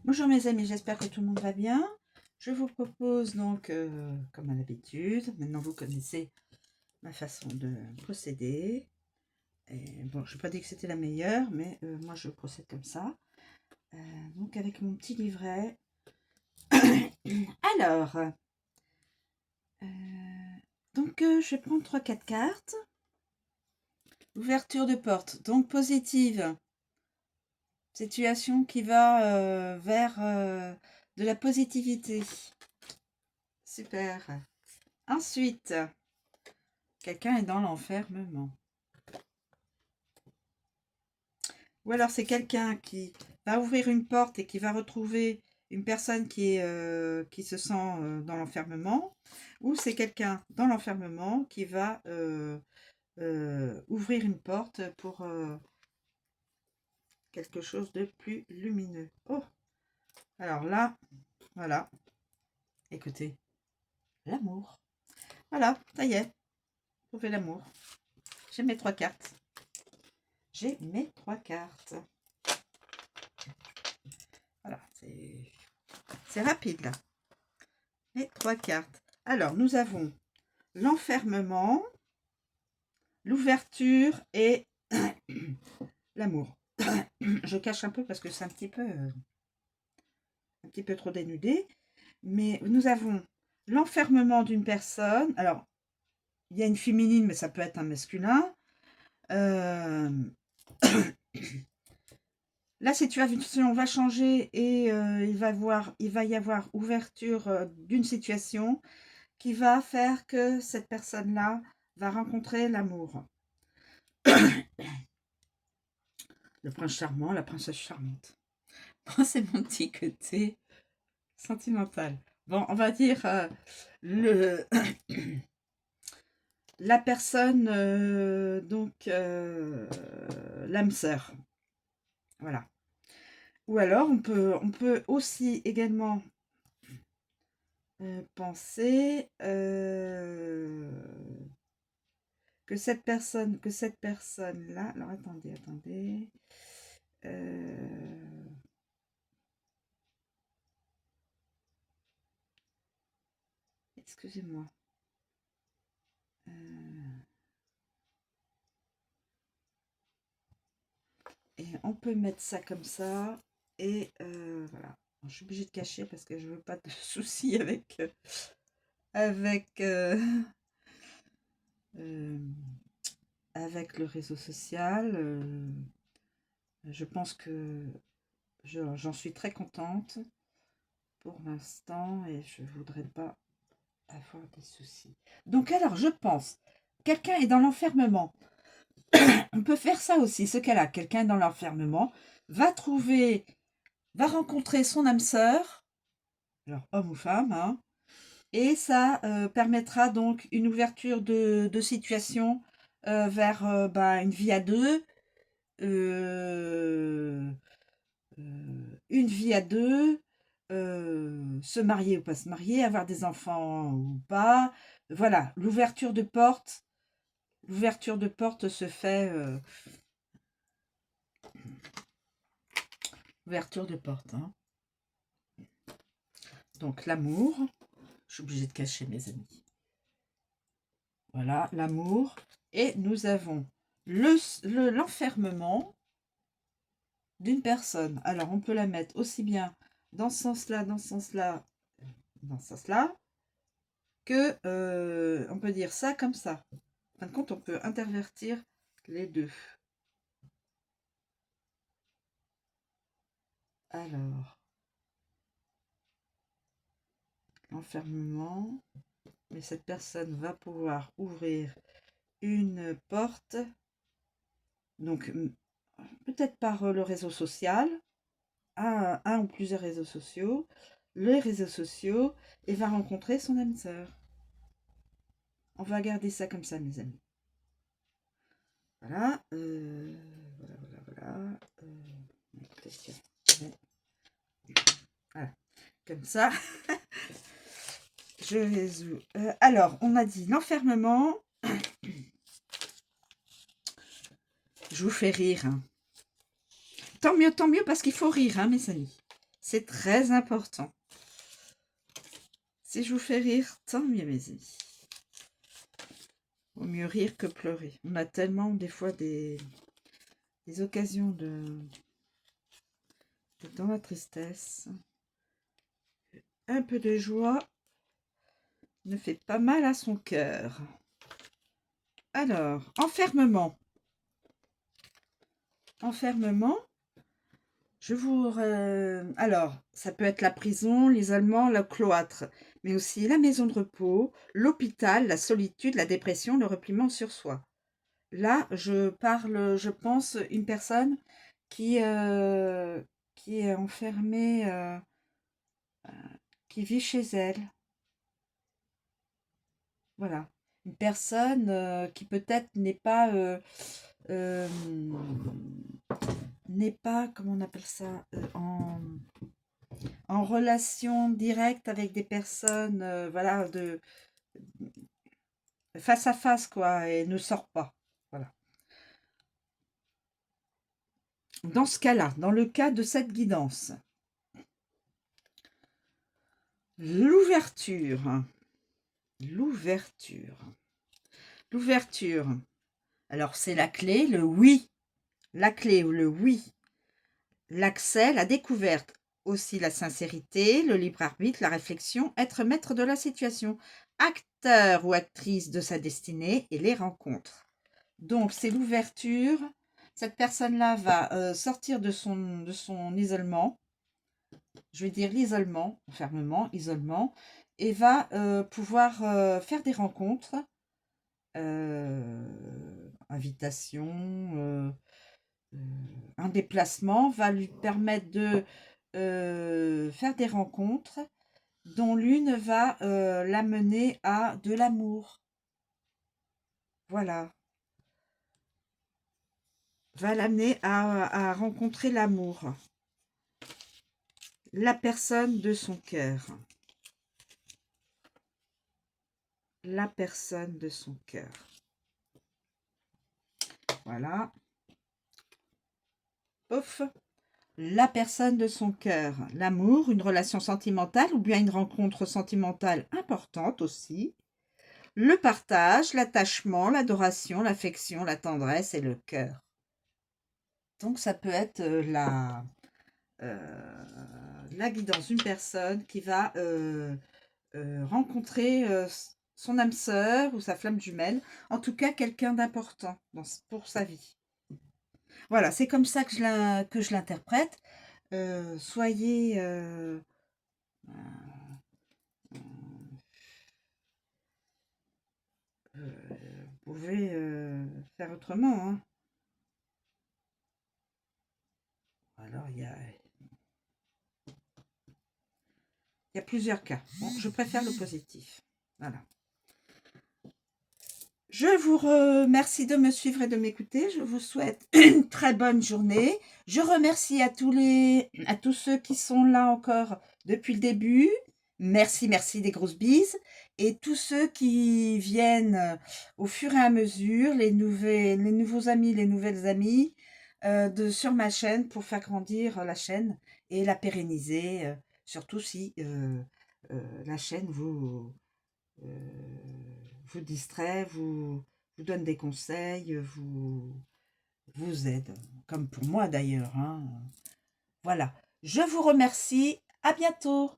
Bonjour mes amis, j'espère que tout le monde va bien. Je vous propose donc, comme à l'habitude, maintenant vous connaissez ma façon de procéder. Et bon, je n'ai pas dit que c'était la meilleure, mais moi je procède comme ça. Donc avec mon petit livret. Alors, je vais prendre 3-4 cartes. Ouverture de porte, donc positive. Situation qui va vers de la positivité. Super. Ensuite, quelqu'un est dans l'enfermement. Ou alors c'est quelqu'un qui va ouvrir une porte et qui va retrouver une personne qui se sent dans l'enfermement. Ou c'est quelqu'un dans l'enfermement qui va ouvrir une porte pour quelque chose de plus lumineux. Oh, alors là, voilà. Écoutez, l'amour. Voilà, ça y est, trouvez l'amour. J'ai mes 3 cartes. J'ai mes 3 cartes. Voilà, c'est rapide là. Les 3 cartes. Alors, nous avons l'enfermement, l'ouverture et l'amour. Je cache un peu parce que c'est un petit peu trop dénudé. Mais nous avons l'enfermement d'une personne. Alors, il y a une féminine, mais ça peut être un masculin. La situation va changer et il va y avoir ouverture d'une situation qui va faire que cette personne-là va rencontrer l'amour. Le prince charmant, la princesse charmante. Bon, c'est mon petit côté sentimental. Bon, on va dire la personne, l'âme sœur. Voilà. Ou alors, on peut aussi également penser que cette personne-là... Alors, attendez. Excusez-moi. Et on peut mettre ça comme ça. Et voilà. Je suis obligée de cacher parce que je veux pas de soucis avec, avec le réseau social. Je pense que j'en suis très contente pour l'instant et je voudrais pas avoir des soucis. Donc alors, je pense, quelqu'un est dans l'enfermement. On peut faire ça aussi, ce cas-là. Quelqu'un dans l'enfermement va rencontrer son âme sœur, alors homme ou femme, hein, et ça permettra donc une ouverture de situation vers une vie à deux, une vie à deux, se marier ou pas se marier, avoir des enfants ou pas. Voilà, l'ouverture de porte se fait. Ouverture de porte. Hein. Donc l'amour. Je suis obligée de cacher mes amis. Voilà, l'amour. Et nous avons l'enfermement d'une personne. Alors, on peut la mettre aussi bien dans ce sens-là, dans ce sens-là, dans ce sens-là, que on peut dire ça comme ça. En fin de compte, on peut intervertir les deux. Alors, l'enfermement, mais cette personne va pouvoir ouvrir une porte, donc peut-être par le réseau social, un ou plusieurs réseaux sociaux, les réseaux sociaux, et va rencontrer son âme sœur. On va garder ça comme ça, mes amis. Voilà. Voilà. Voilà. Comme ça. Je résous. Alors, on a dit l'enfermement. Je vous fais rire. Hein. Tant mieux, parce qu'il faut rire, hein, mes amis. C'est très important. Si je vous fais rire, tant mieux mes amis. Vaut mieux rire que pleurer. On a tellement des fois des occasions d'être dans la tristesse. Un peu de joie ne fait pas mal à son cœur. Alors, enfermement. Enfermement. Alors, ça peut être la prison, l'isolement, le cloître, mais aussi la maison de repos, l'hôpital, la solitude, la dépression, le repliement sur soi. Là, je pense, une personne qui, qui est enfermée, qui vit chez elle. Voilà. Une personne qui peut-être euh, n'est pas, comment on appelle ça, en relation directe avec des personnes, voilà, de face à face, quoi, et ne sort pas. Voilà. Dans ce cas-là, dans le cas de cette guidance, l'ouverture. L'ouverture. L'ouverture. Alors, c'est la clé, le oui. La clé, le oui. L'accès, la découverte. Aussi la sincérité, le libre arbitre, la réflexion, être maître de la situation. Acteur ou actrice de sa destinée et les rencontres. Donc, c'est l'ouverture. Cette personne-là va sortir de son isolement. Je vais dire l'isolement, enfermement, isolement, et va pouvoir faire des rencontres, invitation, un déplacement va lui permettre de faire des rencontres dont l'une va l'amener à de l'amour. Voilà. Va l'amener à rencontrer l'amour. La personne de son cœur. La personne de son cœur. Voilà. Ouf. La personne de son cœur. L'amour, une relation sentimentale ou bien une rencontre sentimentale importante aussi. Le partage, l'attachement, l'adoration, l'affection, la tendresse et le cœur. Donc ça peut être la guidance d'une personne qui va rencontrer son âme sœur ou sa flamme jumelle, en tout cas quelqu'un d'important pour sa vie. Voilà, c'est comme ça que je l'interprète. Soyez vous pouvez faire autrement, hein. Alors il y a plusieurs cas. Bon, je préfère le positif. Voilà. Je vous remercie de me suivre et de m'écouter. Je vous souhaite une très bonne journée. Je remercie à tous ceux qui sont là encore depuis le début. Merci, merci, des grosses bises. Et tous ceux qui viennent au fur et à mesure, les nouveaux amis, les nouvelles amies, sur ma chaîne pour faire grandir la chaîne et la pérenniser, surtout si la chaîne vous distrait, vous donne des conseils, vous aide, comme pour moi d'ailleurs, hein. Voilà, je vous remercie, à bientôt.